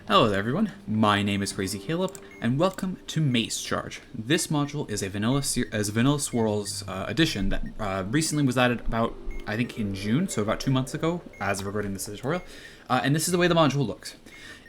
Hello there everyone, my name is Crazy Caleb, and welcome to Mazecharge. This module is a Vanilla Swirls edition that recently was added about, I think in June, so about 2 months ago, as of recording this tutorial. And this is the way the module looks.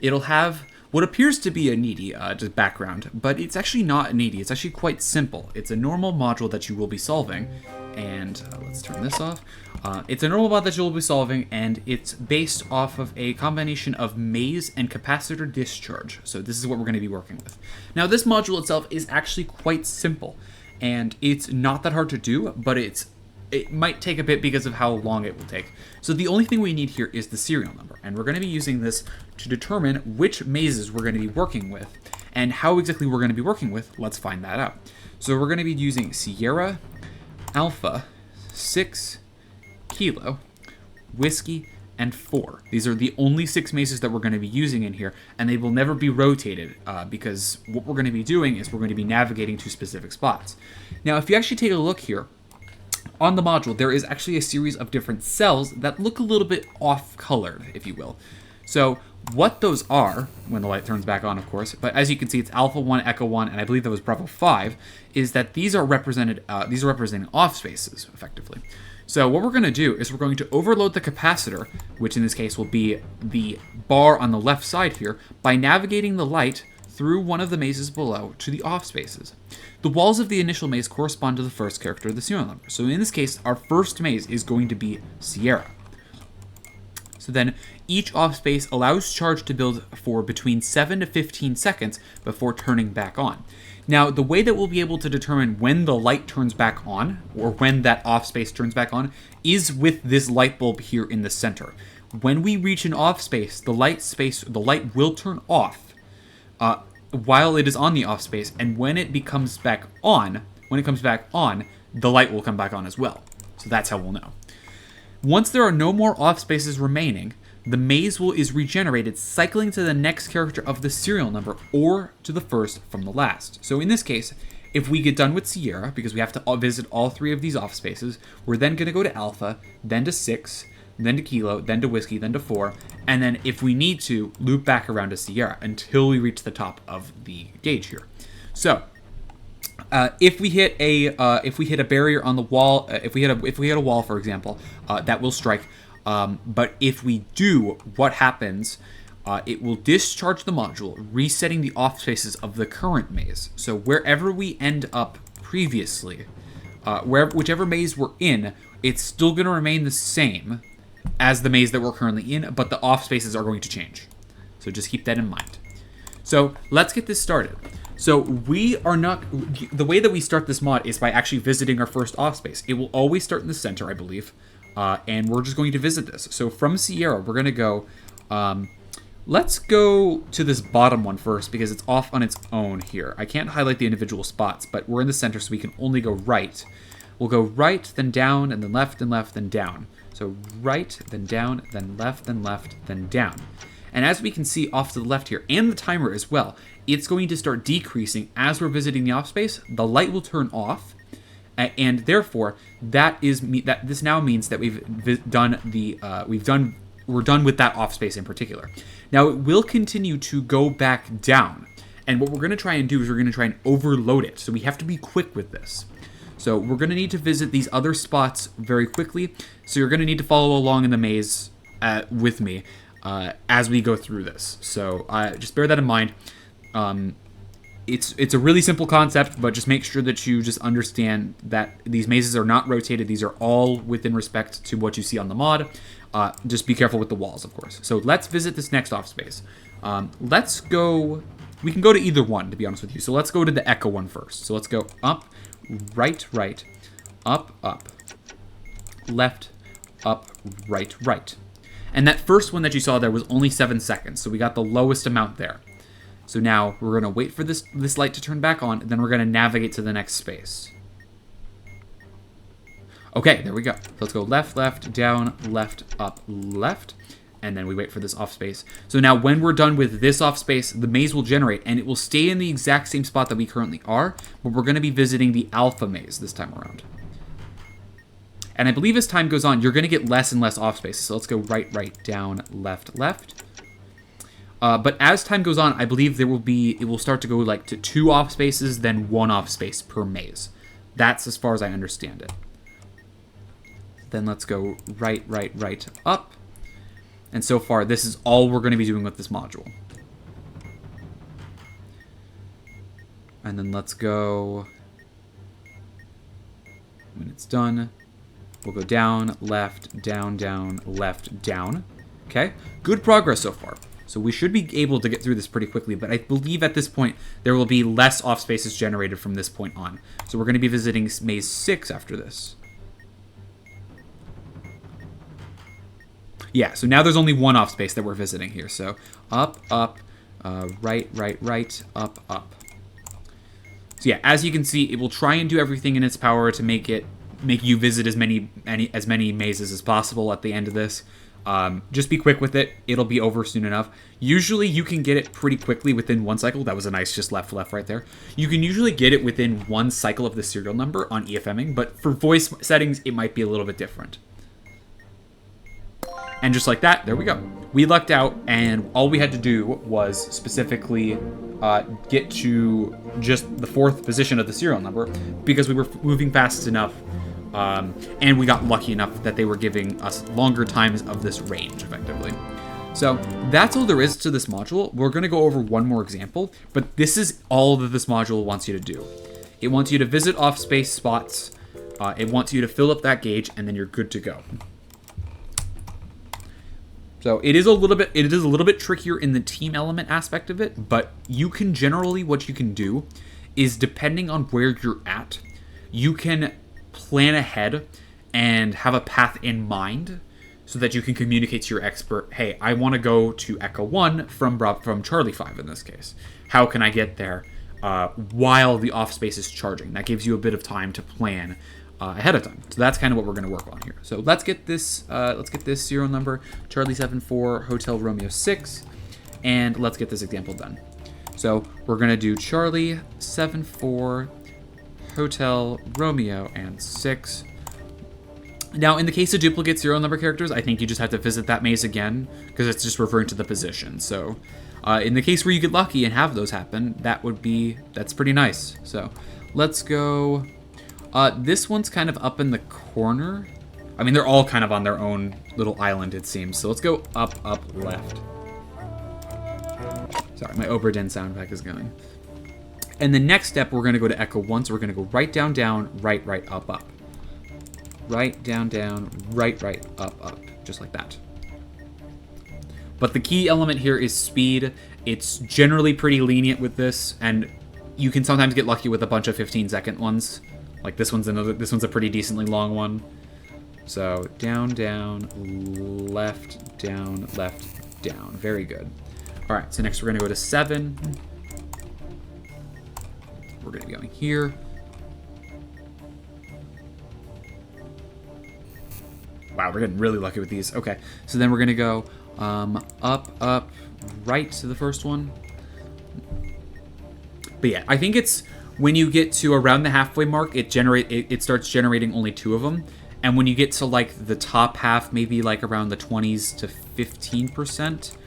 It'll have what appears to be a needy just background, but it's actually not needy, it's actually quite simple. It's a normal module that you will be solving, and let's turn this off. It's a normal mod that you'll be solving, and it's based off of a combination of maze and capacitor discharge. So this is what we're going to be working with. Now, this module itself is actually quite simple, and it's not that hard to do, but it might take a bit because of how long it will take. So the only thing we need here is the serial number, and we're going to be using this to determine which mazes we're going to be working with, and how exactly we're going to be working with. Let's find that out. So we're going to be using Sierra, Alpha, 6, Kilo, Whiskey, and 4. These are the only 6 mazes that we're going to be using in here, and they will never be rotated because what we're going to be doing is we're going to be navigating to specific spots. Now, if you actually take a look here, on the module, there is actually a series of different cells that look a little bit off-colored, if you will. So what those are, when the light turns back on, of course, but as you can see, it's Alpha 1, Echo 1, and I believe that was Bravo 5, is that these are representing off spaces, effectively. So what we're going to do is we're going to overload the capacitor, which in this case will be the bar on the left side here, by navigating the light through one of the mazes below to the off spaces. The walls of the initial maze correspond to the first character of the serial number. So in this case, our first maze is going to be Sierra. So then each off space allows charge to build for between 7 to 15 seconds before turning back on. Now, the way that we'll be able to determine when the light turns back on, or when that off space turns back on, is with this light bulb here in the center. When we reach an off space, the light will turn off while it is on the off space, and when it comes back on, the light will come back on as well. So that's how we'll know. Once there are no more off spaces remaining, the maze is regenerated, cycling to the next character of the serial number or to the first from the last. So in this case, if we get done with Sierra, because we have to visit all 3 of these off spaces, we're then going to go to Alpha, then to 6, then to Kilo, then to Whiskey, then to 4, and then if we need to, loop back around to Sierra until we reach the top of the gauge here. So if we hit a barrier on the wall, if we hit a wall, for example, that will strike. But if we do, what happens? It will discharge the module, resetting the off spaces of the current maze. So wherever we end up previously, whichever maze we're in, it's still going to remain the same as the maze that we're currently in, but the off spaces are going to change. So just keep that in mind. So let's get this started. So the way that we start this mod is by actually visiting our first off space. It will always start in the center, I believe. And we're just going to visit this. So from Sierra, we're going to go, let's go to this bottom one first because it's off on its own here. I can't highlight the individual spots, but we're in the center, so we can only go right. We'll go right, then down, and then left, then down. So right, then down, then left, then down. And as we can see off to the left here, and the timer as well, it's going to start decreasing as we're visiting the off space. The light will turn off. And therefore, this now means that we're done with that off space in particular. Now it will continue to go back down, and what we're going to try and do is we're going to try and overload it. So we have to be quick with this. So we're going to need to visit these other spots very quickly. So you're going to need to follow along in the maze with me as we go through this. So just bear that in mind. It's a really simple concept, but just make sure that you just understand that these mazes are not rotated. These are all within respect to what you see on the mod. Just be careful with the walls, of course. So let's visit this next off space. Let's go... We can go to either one, to be honest with you. So let's go to the Echo one first. So let's go up, right, up, left, up, right. And that first one that you saw there was only 7 seconds, so we got the lowest amount there. So now we're going to wait for this light to turn back on, and then we're going to navigate to the next space. Okay, there we go. So let's go left, down, left, up, left. And then we wait for this off space. So now when we're done with this off space, the maze will generate, and it will stay in the exact same spot that we currently are, but we're going to be visiting the Alpha maze this time around. And I believe as time goes on, you're going to get less and less off spaces. So let's go right, down, left. But as time goes on, I believe it will start to go like to 2 off spaces, then 1 off space per maze. That's as far as I understand it. Then let's go right up. And so far, this is all we're going to be doing with this module. And then let's go, when it's done, we'll go down, left, down, left, down. Okay, good progress so far. So we should be able to get through this pretty quickly, but I believe at this point, there will be less off spaces generated from this point on. So we're going to be visiting maze 6 after this. Yeah, so now there's only 1 off space that we're visiting here. So up, right, up. So yeah, as you can see, it will try and do everything in its power to make you visit as many mazes as possible at the end of this. Just be quick with it. It'll be over soon enough. Usually you can get it pretty quickly within 1 cycle. That was a nice just left right there. You can usually get it within 1 cycle of the serial number on EFMing, but for voice settings, it might be a little bit different. And just like that, there we go. We lucked out, and all we had to do was specifically get to just the 4th position of the serial number because we were moving fast enough, and we got lucky enough that they were giving us longer times of this range, effectively. So that's all there is to this module. We're going to go over one more example, but this is all that this module wants you to do. It wants you to visit off-space spots, it wants you to fill up that gauge, and then you're good to go. So it is a little bit trickier in the team element aspect of it, but you can generally, what you can do is, depending on where you're at, you can plan ahead and have a path in mind so that you can communicate to your expert, hey, I want to go to Echo 1 from Charlie 5 in this case. How can I get there while the off space is charging? That gives you a bit of time to plan ahead of time. So that's kind of what we're going to work on here. So let's get this serial number, Charlie 74, Hotel Romeo 6, and let's get this example done. So we're going to do Charlie 74, Hotel Romeo, and 6. Now, in the case of duplicate serial number characters, I think you just have to visit that maze again, because it's just referring to the position. So in the case where you get lucky and have those happen, that's pretty nice. So let's go. This one's kind of up in the corner. I mean, they're all kind of on their own little island, it seems. So let's go up, left. Sorry, my Oberdin sound effect is going. And the next step, we're going to go to Echo 1. So we're going to go right, down, right, up. Right, down, right, up. Just like that. But the key element here is speed. It's generally pretty lenient with this, and you can sometimes get lucky with a bunch of 15-second ones. Like this one's a pretty decently long one. So down, left, down. Very good. All right, so next we're gonna go to 7. We're gonna be going here. Wow, we're getting really lucky with these. Okay, so then we're gonna go up, right to the first one. But yeah, I think it's when you get to around the halfway mark, it starts generating only 2 of them. And when you get to like the top half, maybe like around the 20s to 15%,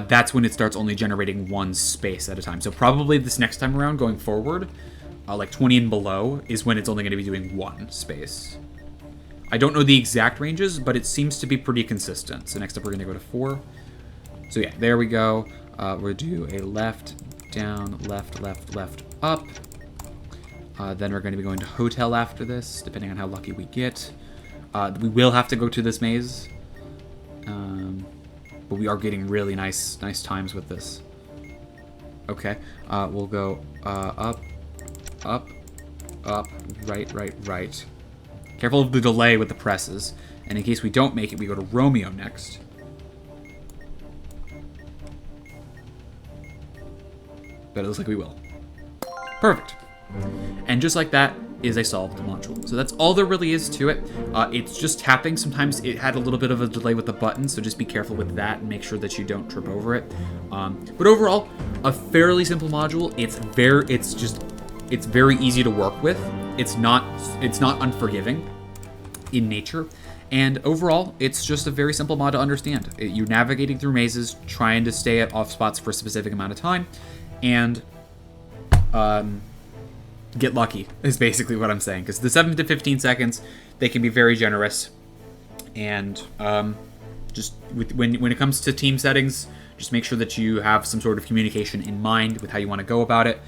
that's when it starts only generating 1 space at a time. So probably this next time around going forward, like 20 and below is when it's only going to be doing 1 space. I don't know the exact ranges, but it seems to be pretty consistent. So next up we're going to go to 4. So yeah, there we go. We'll do a left, down, left, up. Then we're going to be going to Hotel after this, depending on how lucky we get. We will have to go to this maze. But we are getting really nice times with this. Okay, we'll go up, right. Careful of the delay with the presses. And in case we don't make it, we go to Romeo next. But it looks like we will. Perfect. And just like that is a solved module. So that's all there really is to it. It's just tapping. Sometimes it had a little bit of a delay with the button, so just be careful with that and make sure that you don't trip over it. But overall, a fairly simple module. It's very easy to work with. It's not unforgiving in nature, And overall, it's just a very simple mod to understand. You're navigating through mazes, trying to stay at off spots for a specific amount of time, and get lucky is basically what I'm saying. Because the 7 to 15 seconds, they can be very generous. And just when it comes to team settings, just make sure that you have some sort of communication in mind with how you want to go about it.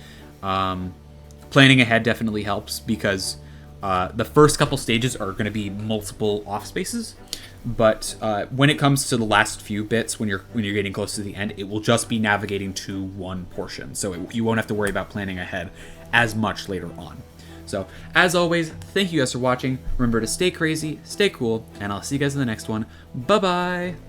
Planning ahead definitely helps, because the first couple stages are going to be multiple off spaces, but when it comes to the last few bits, when you're getting close to the end, it will just be navigating to one portion, so you won't have to worry about planning ahead as much later on. So, as always, thank you guys for watching. Remember to stay crazy, stay cool, and I'll see you guys in the next one. Bye-bye!